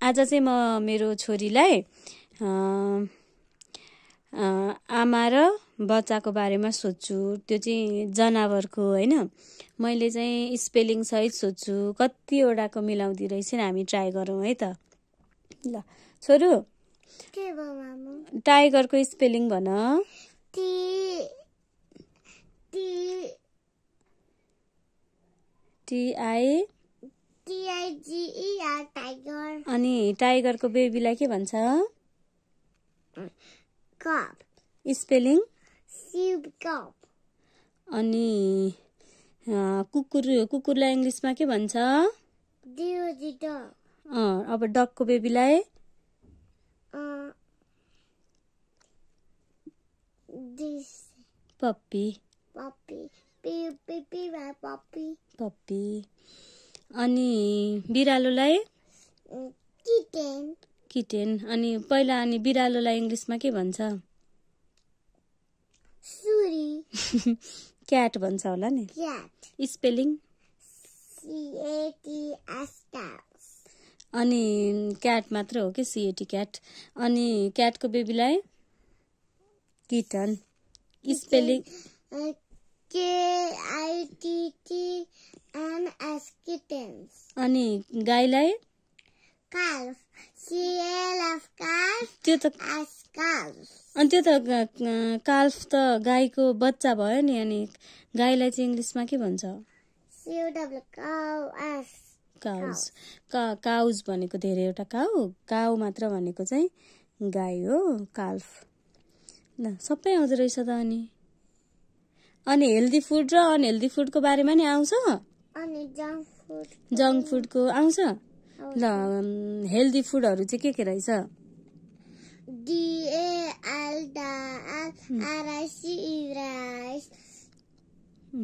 आज चाहिँ म मेरो छोरीलाई आमा र बच्चाको बारेमा सोध्छु। त्यो चाहिँ जनावरको होइन। मैले चाहिँ स्पेलिङ सहित सोध्छु। कतिवटाको मिलाउँदी रहेछन्, हामी ट्राई गरौँ है त। ल छोरू, टाइगरको स्पेलिङ भन। TIGER tiger. अनि टाइगरको बेबीलाई के भन्छ? कप। Spelling cup. अनि कुकुरलाई इंग्लिशमा के भन्छ? अब डगको बेबीलाई पप्पी। पप्पी। अनि बिरालोलाई किटेन। अनि पहिला अनि बिरालोलाई इंग्लिशमा के भन्छ? सुरी। क्याट भन्छ होला नि। Spelling CATS। अनि क्याट मात्र हो कि CAT क्याट। अनि क्याटको बेबीलाई किटन। Spelling KITTNS kittens. अनि गाईलाई काल्फ। CALF काल्फ। त्यो त अनि त्यो त काल्फ त गाईको बच्चा भयो नि। अनि गाईलाई चाहिँ इंग्लिशमा के भन्छ? काउज। काउज भनेको धेरैवटा काउ मात्र भनेको चाहिँ गाई हो, काल्फ। ल सबै आउँदो रहेछ त। अनि हेल्दी फुड र अनहेल्दी फुडको बारेमा नि आउँछ। अनि जङ्क फुडको आउँछ। ल हेल्दी फुडहरू चाहिँ के रहेछ? DALRICE।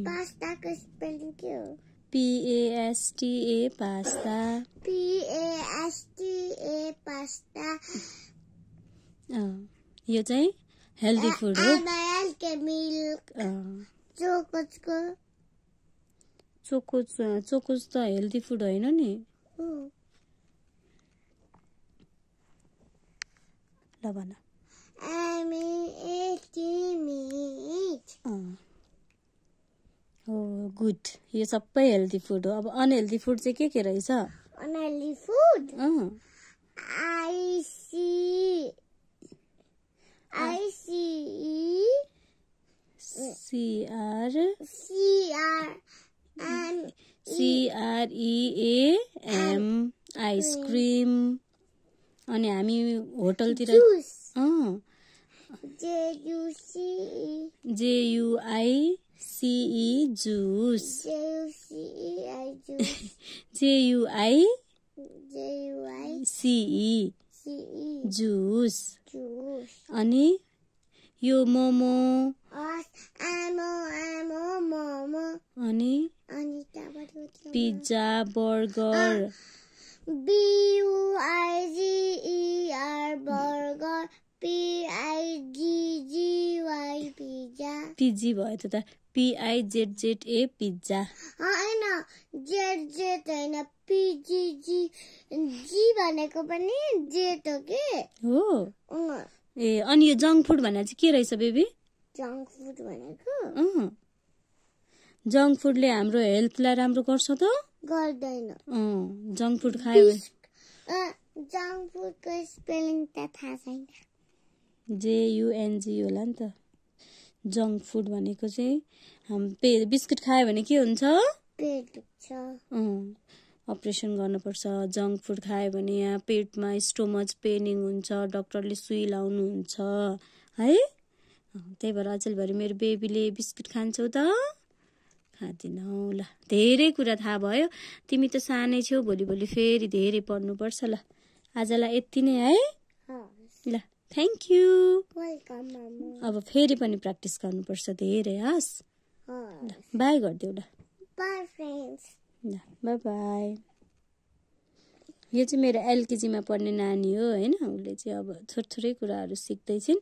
पास्ताको स्पेलिङ के हो? PASTA pasta. पास्ता। यो चाहिँ हेल्दी फुड हो। चोकोज त हेल्दी फुड होइन नि। ल भन। गुड। यो सबै हेल्दी फुड हो। अब अनहेल्दी फुड चाहिँ के रहेछ? Unhealthy food CREAM ice cream. अनि हामी होटलतिर JUICE जुस। JUICE juice. अनि यो मोमो। अनि pizza, burger. BUIGER burger. PIGGY pizza. PG भयो त PIZZA पिज्जा हैन। ZZ हैन, PGG। जी भनेको पनि जेट हो के हो? ए अनि यो जङ्क फुड भनेको चाहिँ के रहेछ बेबी? जङ्क फुड भनेको जङ्क फुडले हाम्रो हेल्थलाई राम्रो गर्छ त? गर्दैन। जङ्क फुड खायो भने जङ्क फुडको स्पेलिङ त थाहा छैन। JUNG होला नि त। जङ्क फुड भनेको चाहिँ बिस्कुट खायो भने के हुन्छ? पेट दुख्छ। अपरेसन गर्नुपर्छ। जङ्क फुड खायो भने यहाँ पेटमा स्टोमच पेनिङ हुन्छ, डाक्टरले सुई लाउनुहुन्छ है। त्यही भएर अचेलभरि मेरो बेबीले बिस्कुट खान्छौ त? खाँदिनौ। ल धेरै कुरा थाहा भयो। तिमी त सानै छौ, भोलि फेरि धेरै पढ्नुपर्छ। ल आजलाई यति नै है। ल थ्याङ्क यू। वेलकम मामु। अब फेरि पनि प्र्याक्टिस गर्नुपर्छ धेरै। हस् ल बाई गरिदेऊ। ल बाई फ्रेन्ड्स। ल बाई बाई। यो चाहिँ मेरो LKGमा पढ्ने नानी हो होइन। उसले चाहिँ अब थोरै कुराहरू सिक्दैछिन्।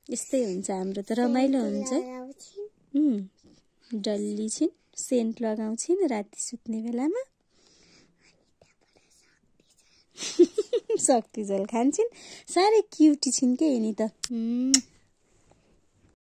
यस्तै हुन्छ हाम्रो त, रमाइलो हुन्छ। डल्ली छिन्, सेन्ट लगाउँछिन् राति सुत्ने बेलामा। शक्ति झोल खान्छन् साह्रै क्युटी छिन् के यिनी त